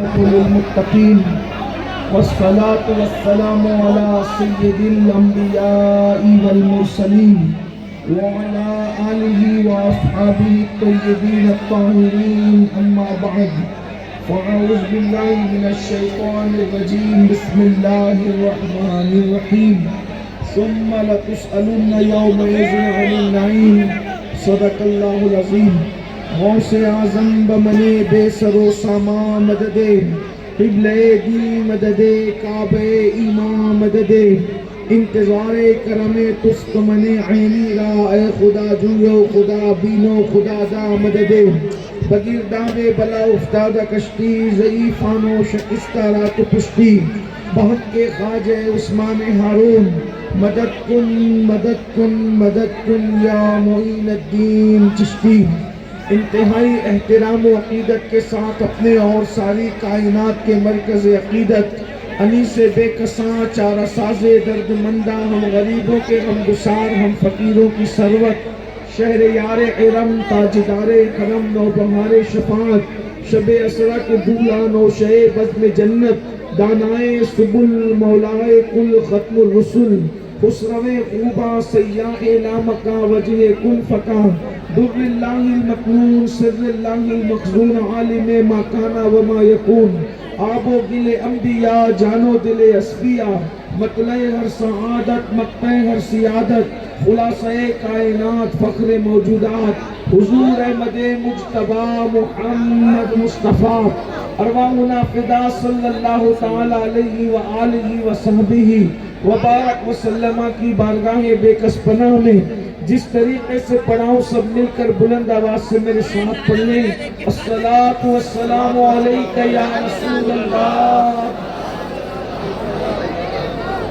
للمتقين والصلاة والسلام على سيد الأنبياء والمرسلين وعلى آله وأصحابه الطيبين الطاهرين أما بعد فأعوذ بالله من الشيطان الرجيم بسم الله الرحمن الرحيم ثم لتسألن يومئذ عن النعيم صدق الله العظيم. غوث اعظم بمنے بے سر و ساما مددے قبلِ دی مددے کعبہ ایمان مددے انتظار کرم تست من عینی را اے خدا جویو خدا بینو خدا دا مددے بگیر دامے بلا افتادہ کشتی ضعیفانو شکستہ رات پشتی بہت کے خواجہ عثمان ہارون مدد کن یا معین الدین چشتی. انتہائی احترام و عقیدت کے ساتھ اپنے اور ساری کائنات کے مرکز عقیدت انیس بے کساں چارہ ساز درد مندہ ہم غریبوں کے غمگسار ہم فقیروں کی ثروت شہر یار ارم تاجدار کرم نوبہار شفاعت شب اسرا کے بولا نوشے بزم جنت دانائے سبل مولائے کل ختم الرسل خسرو خوبا سیاح لامکا وجہ کل فقا در اللہ المکنون سر اللہ المخزون عالم ما کانا وما یکون آب و گل انبیاء جانو دل اسبیاء مطلع ہر سعادت مقطع ہر سیادت خلاصہ کائنات فخر موجودات حضور احمد مجتبی محمد مصطفیٰ ارواحنا فدا صلی اللہ تعالی علیہ وآلہ وصحبہ وبارک وسلم کی بارگاہ بے کس پناہ میں جس طریقے سے پڑھاؤں سب مل کر بلند آواز سے میرے ساتھ پڑھ لیں. الصلاۃ والسلام علیکہ یا رسول اللہ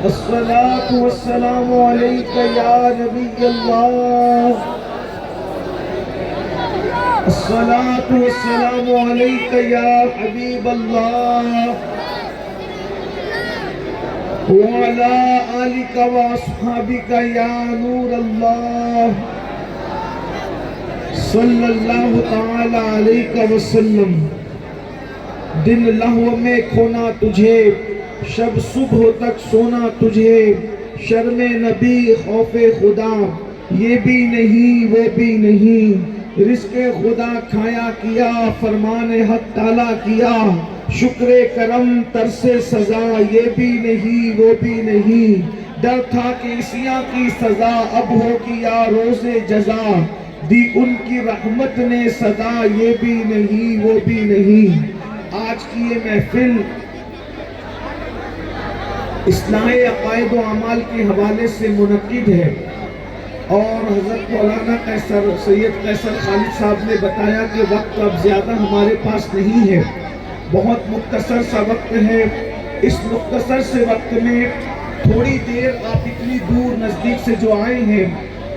الصلاۃ والسلام علیکہ یا نبی اللہ الصلاۃ والسلام علیکہ یا حبیب اللہ وعلى آلك وأصحابك يا نور الله صلی اللہ تعالی علیہ وسلم. دن لہو میں کھونا تجھے شب صبح تک سونا تجھے شرم نبی خوف خدا یہ بھی نہیں وہ بھی نہیں رزق خدا کھایا کیا فرمان حق تعالی کیا شکر کرم ترس سزا یہ بھی نہیں وہ بھی نہیں ڈر تھا کہ عصیاں کی سزا اب ہوگی یا روز جزا دی ان کی رحمت نے صدا یہ بھی نہیں وہ بھی نہیں. آج کی یہ محفل اصلاح عقائد و اعمال کے حوالے سے منعقد ہے اور حضرت مولانا سید قیصر خالد صاحب نے بتایا کہ وقت اب زیادہ ہمارے پاس نہیں ہے بہت مختصر سا وقت ہے. اس مختصر سے وقت میں تھوڑی دیر آپ اتنی دور نزدیک سے جو آئے ہیں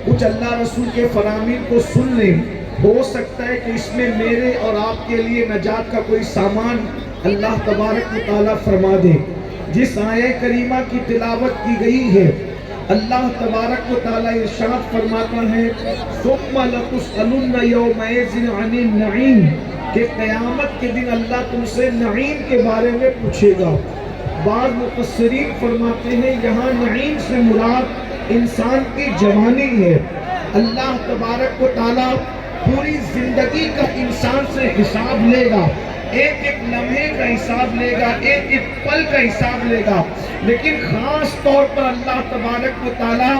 کچھ اللہ رسول کے فرامین کو سن لیں. ہو سکتا ہے کہ اس میں میرے اور آپ کے لیے نجات کا کوئی سامان اللہ تبارک و تعالیٰ فرما دے. جس آیہ کریمہ کی تلاوت کی گئی ہے اللہ تبارک و تعالیٰ ارشاد فرماتا ہے ثم لتسألن یومئذ عن النعیم کہ قیامت کے دن اللہ تم سے نعیم کے بارے میں پوچھے گا. بعض مفسرین فرماتے ہیں یہاں نعیم سے مراد انسان کی جوانی ہے. اللہ تبارک و تعالیٰ پوری زندگی کا انسان سے حساب لے گا ایک ایک لمحے کا حساب لے گا ایک ایک پل کا حساب لے گا لیکن خاص طور پر اللہ تبارک و تعالیٰ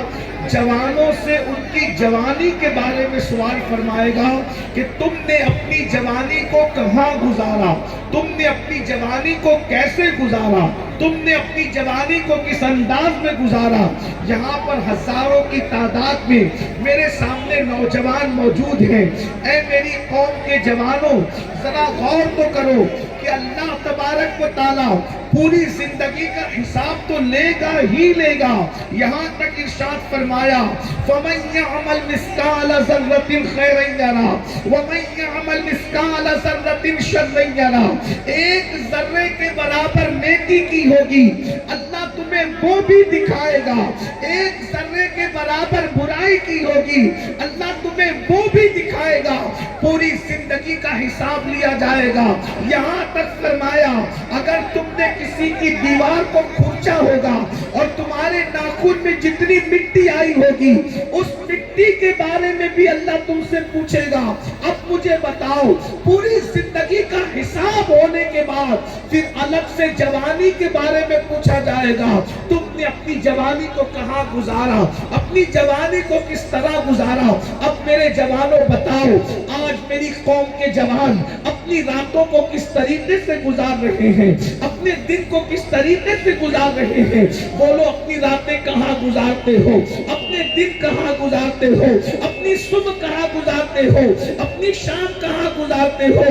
جوانوں سے ان کی جوانی کے بارے میں سوال فرمائے گا کہ تم نے اپنی جوانی کو کہاں گزارا تم نے اپنی جوانی کو کیسے گزارا تم نے اپنی جوانی کو کس انداز میں گزارا. یہاں پر ہزاروں کی تعداد میں میرے سامنے نوجوان موجود ہیں. اے میری قوم کے جوانوں ذرا غور تو کرو کہ اللہ تبارک و تعالیٰ پوری زندگی کا حساب تو لے گا ہی لے گا. یہاں تک ارشاد فرمایا فَمَنْ يَعْمَلْ مِثْقَالَ ذَرَّةٍ خَيْرًا يَرَهُ وَمَنْ يَعْمَلْ مِثْقَالَ ذَرَّةٍ شَرًّا يَرَهُ. ایک ذرے کے برابر نیکی کی ہوگی اللہ تمہیں تمہیں وہ بھی دکھائے گا. ایک ذرے کے برابر برائی کی ہوگی, اللہ تمہیں وہ بھی دکھائے گا. پوری زندگی کا حساب لیا جائے گا. یہاں تک فرمایا اگر تم نے کسی کی دیوار کو کھرچا ہوگا اور تمہارے ناخن میں جتنی مٹی آئی ہوگی, اس مٹی کے بارے میں بھی اللہ تم سے پوچھے گا. اب مجھے بتاؤ, پوری زندگی کا حساب ہونے کے بعد پھر الگ سے جوانی کے بارے میں پوچھا جائے گا. تم نے اپنی جوانی کو کہاں گزارا, اپنی جوانی کو کس طرح گزارا. اب میرے جوانوں بتاؤ, آج میری قوم کے جوان اپنی راتوں کو کس طریقے سے گزار رہے ہیں, اپنے دن کو کس طریقے سے گزار رہے ہیں. بولو, اپنی راتیں کہاں گزارتے ہو, اپنے دن کہاں گزارتے ہو, اپنی صبح کہاں گزارتے ہو, اپنی شام کہاں گزارتے ہو.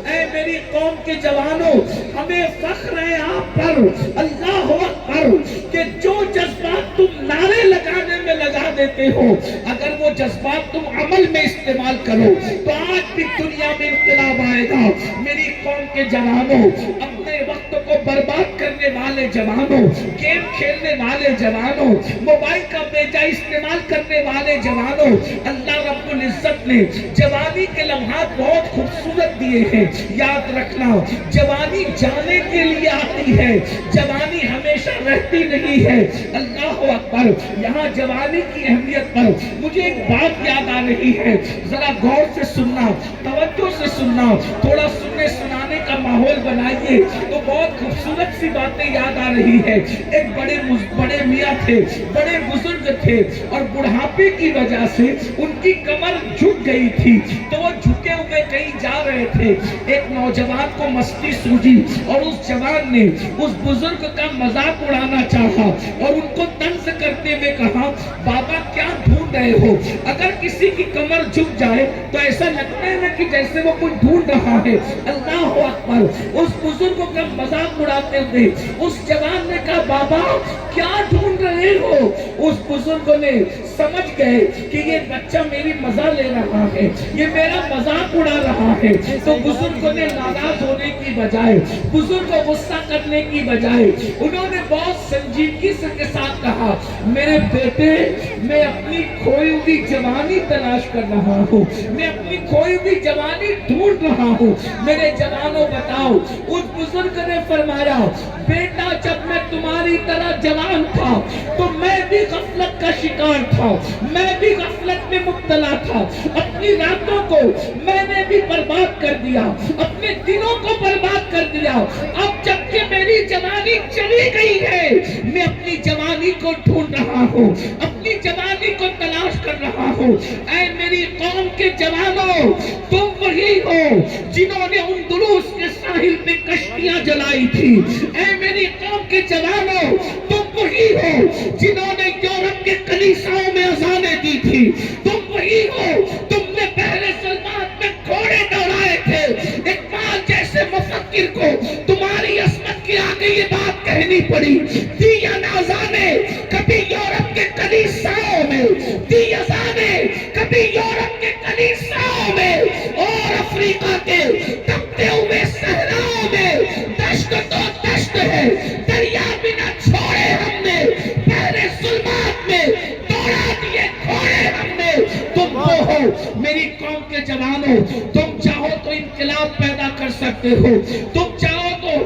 اے میری قوم کے جوانوں, ہمیں فخر ہے آپ پر, اللہ اکبر, کہ جو جذبات تم نعرے لگانے میں لگا دیتے ہو, اگر وہ جذبات تم عمل میں استعمال کرو تو آج بھی دنیا میں انقلاب آئے گا. میری قوم کے جوانوں, اپنے وقت کو برباد کرنے والے جوانوں, گیم کھیلنے والے جوانوں, موبائل کا بیجا استعمال کرنے والے جوانوں, اللہ رب العزت نے جوانی کے لمحات بہت خوبصورت دیے ہیں. یاد رکھنا, جوانی جانے کے لیے آتی ہے, جوانی ہمیشہ رہتی نہیں ہے. اللہ اکبر. یہاں جوانی کی اہمیت پر مجھے ایک بات یاد آ رہی ہے, ذرا غور سے سننا, توجہ سے سننا, تھوڑا سننے سنانے کا ماحول بنائیے تو بہت خوبصورت سی باتیں یاد آ رہی ہے. ایک بڑے میاں تھے, بڑے بزرگ تھے, اور بڑھاپے کی وجہ سے ان کی کمر جھک گئی تھی, تو وہ جھکے ہوئے کہیں جا رہے تھے. ایک نوجوان کو مستی سوجی اور اس جوان نے اس بزرگ کا مذاق اڑانا چاہا اور ان کو طنز کرتے ہوئے کہا, بابا کیا ڈھونڈ رہے ہو؟ اگر کسی کی کمر جھک جائے تو ایسا لگتا ہے نا کہ جیسے وہ کچھ ڈھونڈ رہا ہے. اللہ اکبر. اس بزرگ کا مذاق اڑاتے ہوئے اس جوان نے کہا, بابا کیا ڈھونڈ رہے ہو؟ اس بزرگ نے سمجھ گئے کہ یہ بچہ میری مزہ لے رہا ہے, یہ میرا مذاق اڑا رہا ہے. تو بزرگ نے ناراض ہونے کی بجائے, بزرگ کو غصہ کرنے کی بجائے, انہوں نے بہت سنجیدگی سے کے ساتھ کہا, میرے بیٹے, میں اپنی کھوئی ہوئی جوانی تلاش کر رہا ہوں, میں اپنی کھوئی ہوئی جوانی ڈھونڈ رہا ہوں. میرے جوانوں بتاؤ, اس بزرگ نے فرمایا, بیٹا جب میں تمہاری طرح جوان تھا تو میں بھی غفلت کا شکار تھا, میں بھی غفلت میں مبتلا تھا, اپنی راتوں کو میں نے بھی برباد کر دیا, اپنے دنوں کو برباد کر دیا. اب جب کہ میری جوانی چلی گئی ہے, میں اپنی جوانی کو ڈھونڈ رہا ہوں, اپنی جوانی کو تلاش کر رہا ہوں. اے میری قوم کے جوانوں, تم وہی ہو جنہوں نے اندلس کے ساحل پہ کشتیاں جلائی تھی. اے میری قوم کے جوانوں, تم وہی ہو جنہوں نے یورپ کے کلیساؤں میں اذانیں دی تھی. تم وہی ہو, تم نے بحر سلمان میں گھوڑے دوڑائے تھے. اقبال جیسے مفکر کو تمہاری عصمت کے آگے یہ بات کہنی پڑی, دی اذانیں کبھی یورپ کے کلیساؤں میں, دی اذانیں کبھی یورپ کے کلیساؤں میں, اور افریقہ کے تپتے ہوئے صحراؤں میں دشت تو دشت ہے, دریا بھی نہ چھوڑے ہم نے, بحر ظلمات میں دوڑا دیے گھوڑے ہم نے. تم وہ ہو میری قوم کے جوانوں, تم چاہو تو انقلاب پیدا کر سکتے ہو, تم چاہو تو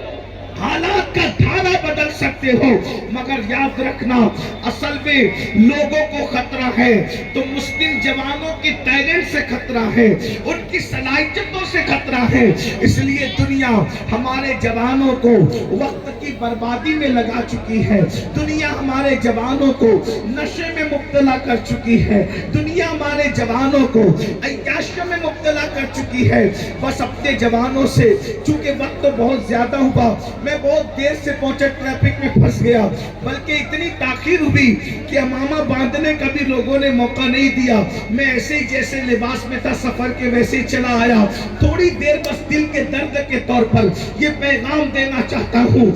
حالات کا دھارا بدل سکتے ہو, مگر یاد رکھنا اصل میں لوگوں کو خطرہ ہے تو مسلم جوانوں کی ٹیلنٹ سے خطرہ ہے, ان کی صلاحیتوں سے خطرہ ہے. اس لیے دنیا ہمارے جوانوں کو وقت کی بربادی میں لگا چکی ہے, دنیا ہمارے جوانوں کو نشے میں مبتلا کر چکی ہے, دنیا ہمارے جوانوں کو عیاشی میں مبتلا کر چکی ہے. بس اپنے جوانوں سے, چونکہ وقت تو بہت زیادہ ہوا, میں بہت دیر سے پہنچا, ٹریفک میں پھنس گیا, بلکہ اتنی تاخیر ہوئی کہ امامہ باندھنے کا بھی لوگوں نے موقع نہیں دیا. میں ایسے ہی جیسے لباس میں تھا سفر کے ویسے ہی چلا آیا. تھوڑی دیر بس دل کے درد کے طور پر یہ پیغام دینا چاہتا ہوں,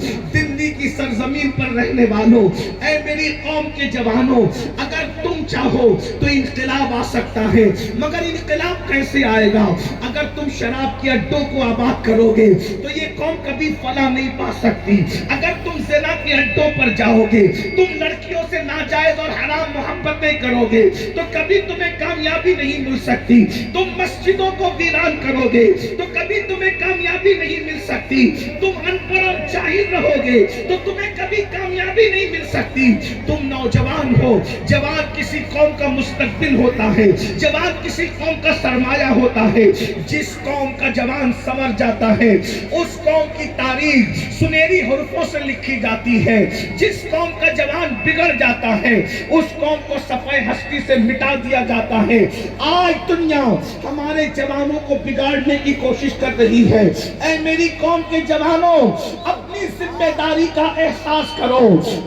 دلی کی سرزمین پر رہنے والوں، اے میری قوم کے جوانوں، اگر تم چاہو تو انقلاب آ سکتا ہے، مگر انقلاب کیسے آئے گا؟ اگر تم شراب کے اڈوں کو آباد کرو گے تو یہ قوم کبھی فلاح نہیں پا سکتی۔ اگر تم زنا کے اڈوں پر جاؤ گے، تم لڑکیوں سے ناجائز اور حرام محبتیں کرو گے تو کبھی تمہیں کامیابی نہیں مل سکتی۔ تم مسجدوں کو ویران کرو گے تو کبھی تمہیں کامیابی نہیں مل سکتی۔ تم ان پڑھ اور جاہل رہو گے تو تمہیں کبھی کامیابی نہیں مل سکتی۔ تم نوجوان ہو، جوان کسی قوم کا مستقبل ہوتا ہے، جوان کسی قوم کا سرمایہ ہوتا ہے۔ جس قوم کا جوان سنور جاتا ہے اس قوم کی تاریخ سنہری حروفوں سے لکھی جاتی ہے۔ جس قوم کا جوان بگڑ جاتا ہے اس قوم کو صفحہ ہستی سے مٹا دیا جاتا ہے۔ آج دنیا ہمارے جوانوں کو بگاڑنے کی کوشش کر رہی ہے۔ اے میری قوم کے جوانوں، اپنی ذمہ داری کا احساس کرو۔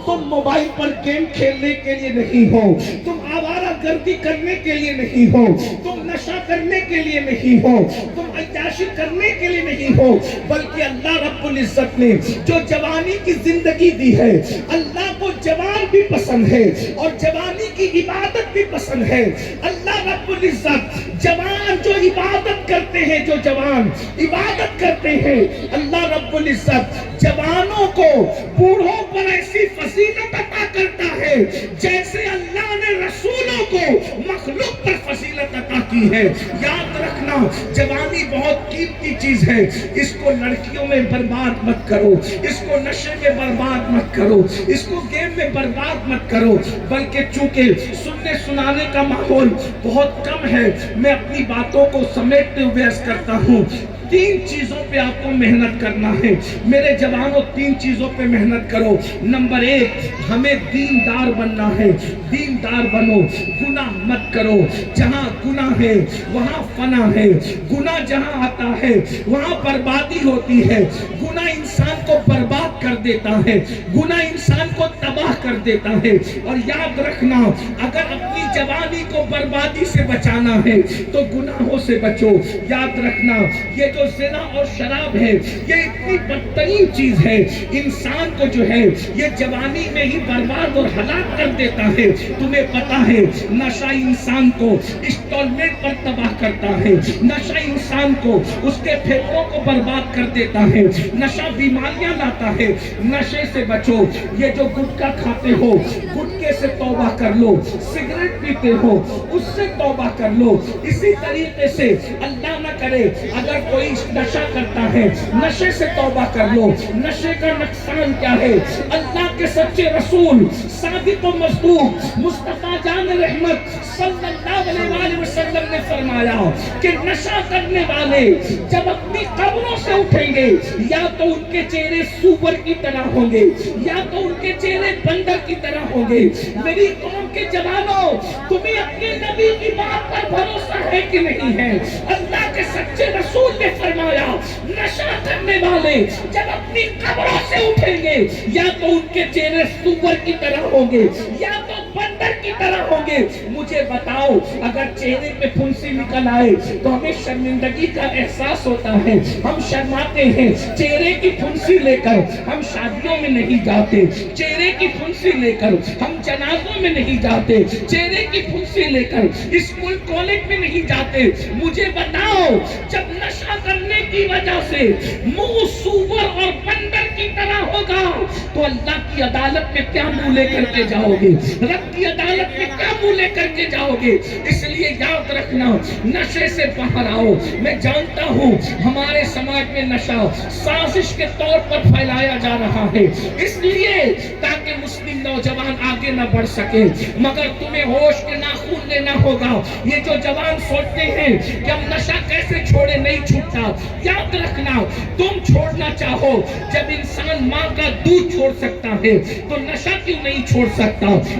تم موبائل پر گیم کھیلنے کے لیے نہیں ہو، تم آوارہ گردی کرنے کے لیے نہیں ہو، تم نشہ کرنے کے لیے نہیں ہو، تم عیاشی کرنے کے لیے نہیں ہو، بلکہ اللہ رب العزت نے جو جوانی کی زندگی دی ہے، اللہ کو جوان بھی پسند ہے اور جوانی کی عبادت بھی پسند ہے۔ اللہ رب العزت جوان جو عبادت کرتے ہیں، جو جوان عبادت کرتے ہیں، اللہ رب العزت جوانوں کو بوڑھوں پر ایسی فضیلت عطا کرتا ہے جیسے اللہ نے رسولوں کو مخلوق پر فضیلت عطا کی ہے۔ یاد رکھنا، جوانی بہت قیمتی چیز ہے، اس کو لڑکیوں میں برباد مت کرو، اس کو نشے میں برباد مت کرو، اس کو گیم میں برباد مت کرو، بلکہ چونکہ سننے سنانے کا ماحول بہت کم ہے، میں اپنی باتوں کو سمیٹتے ہوئے عرض کرتا ہوں۔ تین چیزوں پہ آپ کو محنت کرنا ہے میرے جوانوں، تین چیزوں پہ محنت کرو۔ نمبر ایک، ہمیں دیندار بننا ہے، دیندار بنو، گناہ مت کرو۔ جہاں گناہ ہے وہاں فنا ہے، گناہ جہاں آتا ہے وہاں بربادی ہوتی ہے، گناہ انسان کو برباد کر دیتا ہے، گناہ انسان کو تباہ کر دیتا ہے۔ اور یاد رکھنا، اگر اپنی جوانی کو بربادی سے بچانا ہے تو گناہوں سے بچو۔ یاد رکھنا، یہ جو زنا اور شراب ہے یہ اتنی بدترین چیز ہے، انسان کو جو ہے یہ جوانی میں ہی برباد اور ہلاک کر دیتا ہے۔ تمہیں پتا ہے نشہ انسان کو انسٹالمنٹ پر تباہ کرتا ہے، نشہ انسان کو اس کے پھیپھڑوں کو برباد کر دیتا ہے، نشہ بیماریاں لاتا ہے۔ نشے سے بچو۔ یہ جو گٹکا کھاتے ہو گٹکے سے توبہ کر لو، سگریٹ پیتے ہو اس سے توبہ کر لو۔ اسی طریقے سے اللہ نہ کرے اگر کوئی نشہ کرتا ہے نشے سے توبہ کر لو۔ نشے کا نقصان کیا ہے؟ اللہ کے سچے رسول صادق و مصدوق مصطفیٰ جان رحمت صلی اللہ علیہ وسلم نے فرمایا کہ نشہ کرنے والے جب اپنی قبروں سے اٹھیں گے یا تو ان کے چہرے سور کی طرح ہوں گے یا تو ان کے چہرے بندر کی طرح ہوں گے۔ میری قوم کے جوانوں، تمہیں اپنے نبی کی بات پر بھروسہ ہے کہ نہیں ہے؟ اللہ کے سچے رسول نے فرمایا نشہ کرنے والے جب اپنی قبروں سے اٹھیں گے یا تو ان کے چہرے سور کی طرح ہوں گے یا تو بندر کی طرح ہوں گے۔ مجھے بتاؤ، اگر چہرے پہ پھنسی نکل آئے تو ہمیں شرمندگی کا احساس ہوتا ہے، ہم شرماتے ہیں۔ چہرے کی پھنسی لے کر ہم شادیوں میں نہیں جاتے، چہرے کی پھنسی لے کر ہم جنازوں میں نہیں جاتے، چہرے کی پھنسی لے کر اسکول کالج میں نہیں جاتے۔ مجھے بتاؤ، جب نشہ کرنے کی وجہ سے منہ سور اور بندر کی طرح ہوگا تو اللہ کی عدالت میں کیا منہ لے کر کے جاؤ گے؟ رب کی عدالت میں کیا منہ لے کر کے جاؤ گے؟ اس لیے یاد رکھنا، نشے سے باہر آؤ۔ میں جانتا ہوں ہمارے سماج میں نشہ سازش کے طور پر پھیلایا جا رہا ہے، اس لیے تاکہ مسلم نوجوان آگے نہ بڑھ سکے، مگر تمہیں ہوش کے ناخن لینا ہوگا۔ یہ جو جوان سوچتے ہیں کہ ہم نشہ کیسے چھوڑے، نہیں چھوٹتا۔ یاد رکھنا، تم چھوڑنا چاہو، جب انسان ماں کا دودھ چھوڑ سکتا ہے تو نشہ کیوں نہیں چھوڑ سکتا؟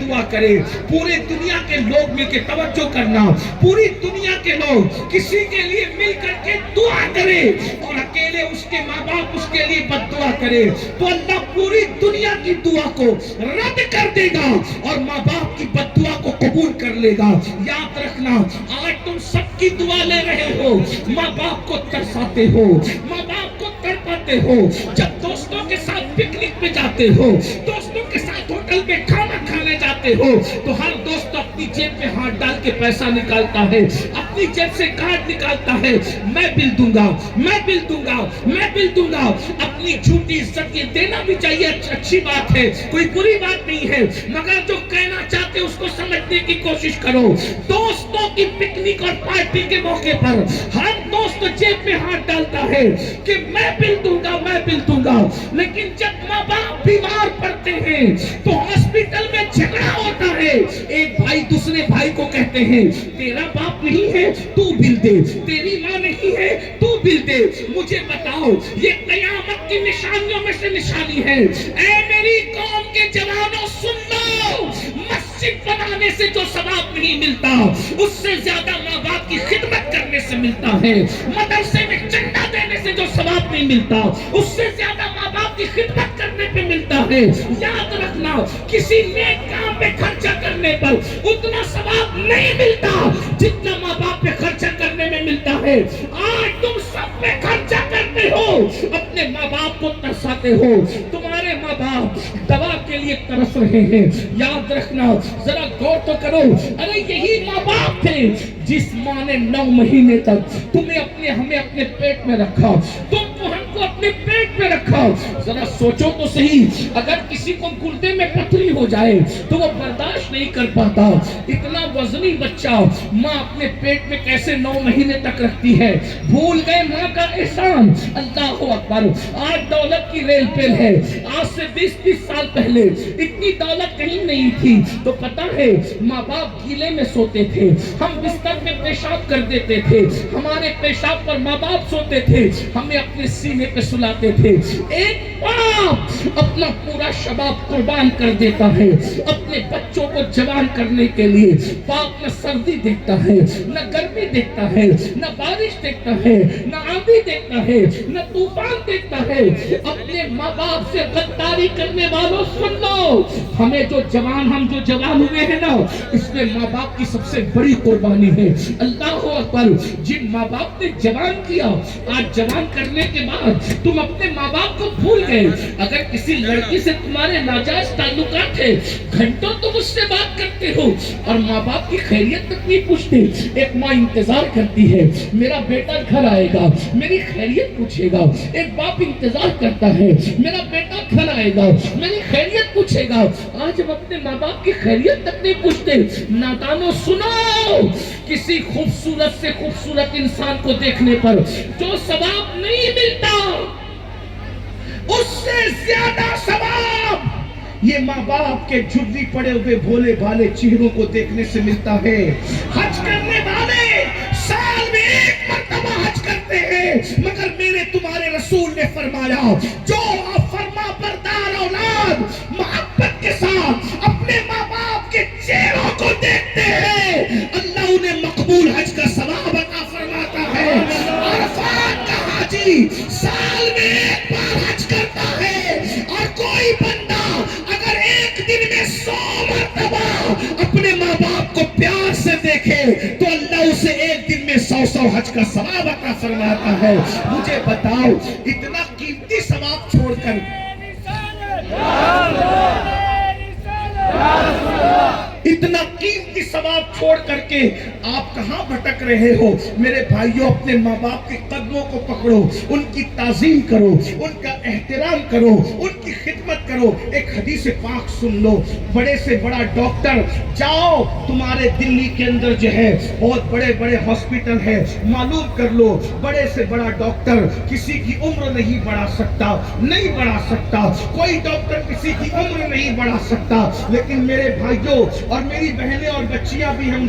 دعا کرے، پورے دنیا کے لوگ مل کے توجہ کرنا، پوری دنیا کے لوگ کسی کے لیے مل کر کے دعا کرے اور اکیلے اس کے ماں باپ اس کے لیے بد دعا کرے تو اللہ پوری دنیا کی دعا کو رد کر دے گا اور ماں باپ کی بد دعا کو قبول کر لے گا۔ یاد رکھنا، آج تم سب کی دعا لے رہے ہو، ماں باپ کو ترساتے ہو، ماں باپ کو تڑپاتے ہو، جب دوستوں کے ساتھ پکنک پہ جاتے ہو، دوستوں کے ساتھ ہوٹل میں کھانا کھانے جاتے ہو تو ہر دوست اپنی جیب میں ہاتھ ڈال کے پیسہ نکالتا ہے، اپنی جیب سے کارڈ نکالتا ہے، میں بل دوں گا، میں بل دوں گا، میں بل دوں گا۔ اپنی جھوٹی عزت یہ دینا بھی چاہیے، اچھی بات ہے، کوئی بری بات نہیں ہے، مگر جو کہنا چاہتے اس کو سمجھنے کی کوشش کرو۔ دوستوں کی پکنک اور پارٹی کے موقع پر ہر دوست جیب میں ہاتھ ڈالتا ہے کہ میں بل دوں گا، میں بل دوں گا، لیکن جب ماں باپ بیمار پڑتے ہیں تو ہاسپٹل میں جھگڑا ہوتا ہے، ایک بھائی دوسرے بھائی کو کہتے ہیں تیرا باپ نہیں ہے تو بل دے، تیری ماں نہیں ہے تو بل دے۔ مجھے بتاؤ یہ قیامت کی نشانیوں میں سے نشانی ہے۔ اے میری قوم کے جوانوں سن لو، مسجد بنانے سے جو ثواب نہیں ملتا اس سے زیادہ ماں باپ کی خدمت کرنے سے ملتا ہے، مدرسے میں چندہ دینے سے جو ثواب نہیں ملتا اس سے زیادہ ماں باپ کی خدمت کرنے پہ ملتا ہے۔ یاد رکھنا، کسی نیک کام پہ خرچہ کرنے پر اتنا ثواب نہیں ملتا جتنا ماں باپ پہ خرچہ کرنے میں ملتا ہے۔ آج تم سب پہ خرچہ کرتے ہو، اپنے ماں باپ کو ترساتے ہو، تمہارے ماں باپ دوا کے لیے ترس رہے ہیں۔ یاد رکھنا، ذرا غور تو کرو، ارے یہی ماں باپ تھے جس ماں نے 9 مہینے تک تمہیں ہمیں اپنے پیٹ میں رکھا، تم کو ہم کو اپنے پیٹ میں رکھا۔ ذرا سوچو تو صحیح، اگر کسی کو گردے میں پتھری ہو جائے تو وہ برداشت نہیں کر پاتا، اتنا وزنی بچہ ماں اپنے پیٹ میں کیسے 9 مہینے تک رکھتی ہے؟ بھول گئے ماں کا احسان؟ اللہ اکبر، آج دولت کی ریل پیل ہے، آج سے 20-30 سال پہلے اتنی دولت کہیں نہیں تھی تو پتہ ہے ماں باپ گیلے میں سوتے تھے، ہم بستر میں پیشاب کر دیتے تھے، ہمارے پیشاب پر ماں باپ سوتے تھے، ہمیں اپنے سینے پہ سلاتے تھے۔ ایک باپ اپنا پورا شباب قربان کر دیتا ہے اپنے بچوں کو جوان کرنے کے لیے۔ باپ نہ سردی دیکھتا ہے، نہ گرمی دیکھتا ہے، نہ بارش دیکھتا ہے، نہ آندھی دیکھتا ہے، نہ طوفان دیکھتا ہے۔ اپنے ماں باپ سے غداری کرنے والوں سن لو، ہم جو جوان ہوئے ہیں نا، اس میں ماں باپ کی سب سے بڑی قربانی ہے۔ اللہ اکبر، جن ماں باپ نے جوان کیا، آج جوان کرنے کے بعد تم اپنے ماں باپ کو بھول گئے۔ اگر کسی لڑکی سے تمہارے ناجائز تعلقات ہے، گھنٹوں تم اس سے بات کرتے ہو اور ماں باپ کی خیریت تک نہیں پوچھتے۔ ایک ماں انتظار کرتی ہے میرا بیٹا گھر آئے گا، میری خیریت پوچھے گا، ایک باپ انتظار کرتا ہے میرا بیٹا گھر آئے گا، میری خیریت پوچھے گا۔ آج ہم اپنے ماں باپ کی خیریت تک نہیں پوچھتے۔ نادانوں سنو، کسی خوبصورت سے خوبصورت انسان کو دیکھنے پر جو ثواب نہیں ملتا اس سے زیادہ ثواب یہ ماں باپ کے جھگی پڑے ہوئے بھولے بھالے چہروں کو دیکھنے سے ملتا ہے۔ حج کرنے والے سال میں 1 مرتبہ حج کرتے ہیں، مگر میرے تمہارے رسول نے فرمایا جو فرما بردار اولاد محبت کے ساتھ اپنے ماں باپ کے چہروں کو دیکھتے ہیں، اللہ انہیں مقبول حج کا ثواب عطا فرماتا ہے۔ عرفات کا حاجی سال میں 1 بار حج کرتا ہے، اور کوئی بندہ اگر ایک دن میں 100 مرتبہ اپنے ماں باپ کو پیار سے دیکھے تو اللہ اسے ایک دن میں 100 حج کا ثواب عطا فرماتا ہے۔ مجھے بتاؤ، اتنا قیمتی ثواب چھوڑ کر اتنا قیمتی ثواب چھوڑ کر کے آپ کہاں بھٹک رہے ہو؟ میرے بھائیوں، اپنے ماں باپ کے قدموں کو پکڑو، ان کی تعظیم کرو، ان کا احترام کرو، ان کی خدمت کرو۔ ایک حدیث پاک سن لو، بڑے سے بڑا ڈاکٹر، جاؤ تمہارے دلی کے اندر جو ہے بہت بڑے بڑے ہاسپٹل ہے، معلوم کر لو، بڑے سے بڑا ڈاکٹر کسی کی عمر نہیں بڑھا سکتا، نہیں بڑھا سکتا، کوئی ڈاکٹر کسی کی عمر نہیں بڑھا سکتا۔ لیکن میرے بھائیوں اور میری بہنیں اور بچیاں بھی، ہم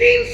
3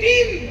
3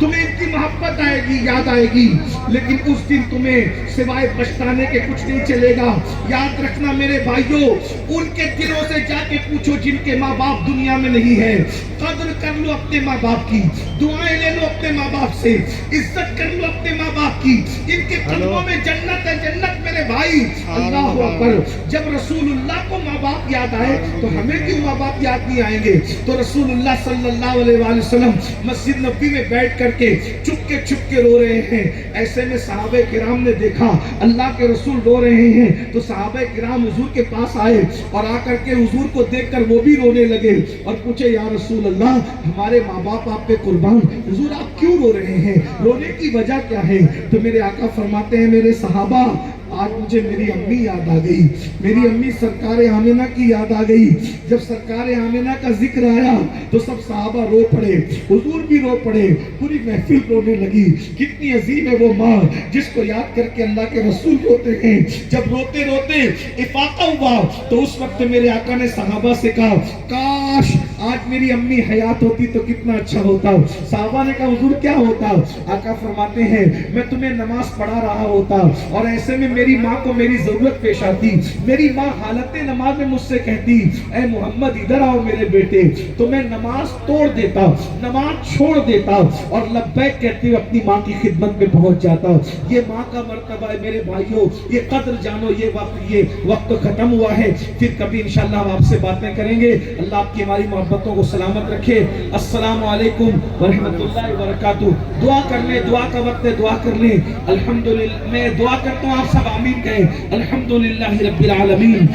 تمہیں ان کی محبت آئے گی، یاد آئے گی، لیکن اس دن تمہیں سوائے پچھتانے کے کچھ نہیں چلے گا۔ یاد رکھنا میرے بھائیوں، ان کے دلوں سے جا کے پوچھو جن کے ماں باپ دنیا میں نہیں ہے، قدر کر لو اپنے ماں باپ کی، دعائیں لے لو اپنے ماں باپ سے، عزت کر لو اپنے ماں باپ کی، ان کے قدموں میں جنت ہے، جنت میرے بھائی۔ اللہ اکبر۔ جب رسول اللہ کو ماں باپ یاد آئے تو ہمیں کیوں ماں باپ یاد نہیں آئیں گے؟ تو رسول اللہ صلی اللہ علیہ وآلہ وسلم مسجد نبوی میں بیٹھ کر کے چھپ کے رو رہے ہیں۔ ایسے میں صحابہ کرام نے دیکھا اللہ کے رسول رو رہے ہیں، تو صحابہ کرام حضور کے پاس آئے اور آ کر کے حضور کو دیکھ کر وہ بھی رونے لگے اور پوچھے یا رسول اللہ ہمارے ماں باپ آپ پہ قربان، حضور آپ کیوں رو رہے ہیں؟ رونے کی وجہ کیا ہے؟ تو میرے آقا فرماتے ہیں میرے صحابہ آج مجھے میری امی یاد آ گئی، میری امی سرکار آمنہ کی یاد آ گئی۔ جب سرکار آمنہ کا ذکر آیا تو سب صحابہ رو پڑے، حضور بھی رو پڑے، پوری محفل رونے لگی۔ کتنی عظیم ہے وہ ماں جس کو یاد کر کے اللہ کے رسول روتے ہیں۔ جب روتے روتے افاقہ ہوا تو اس وقت میرے آقا نے صحابہ سے کہا کاش آج میری امی حیات ہوتی تو کتنا اچھا ہوتا۔ صحابہ نے کہا حضور کیا ہوتا؟ آقا فرماتے ہیں میں تمہیں نماز پڑھا رہا ہوتا اور ایسے میں میری ماں کو میری ضرورت پیش آتی، میری ماں حالت نماز میں مجھ سے کہتی اے محمد ادھر آؤ میرے بیٹے، تو میں نماز توڑ دیتا، نماز چھوڑ دیتا اور لبیک کہتے ہوئے اپنی ماں کی خدمت میں پہنچ جاتا۔ یہ ماں کا مرتبہ ہے میرے بھائیوں، یہ قدر جانو۔ یہ وقت ختم ہوا ہے، پھر کبھی انشاءاللہ ہم آپ سے باتیں کریں گے۔ اللہ آپ کی ہماری محبتوں کو سلامت رکھے۔ السلام علیکم ورحمۃ اللہ وبرکاتہ۔ دعا کر لیں، دعا کا وقت ہے، دعا کر لیں۔ الحمدللہ میں دعا کرتا ہوں آپ سب آمین کہیں۔ الحمدللہ رب العالمین۔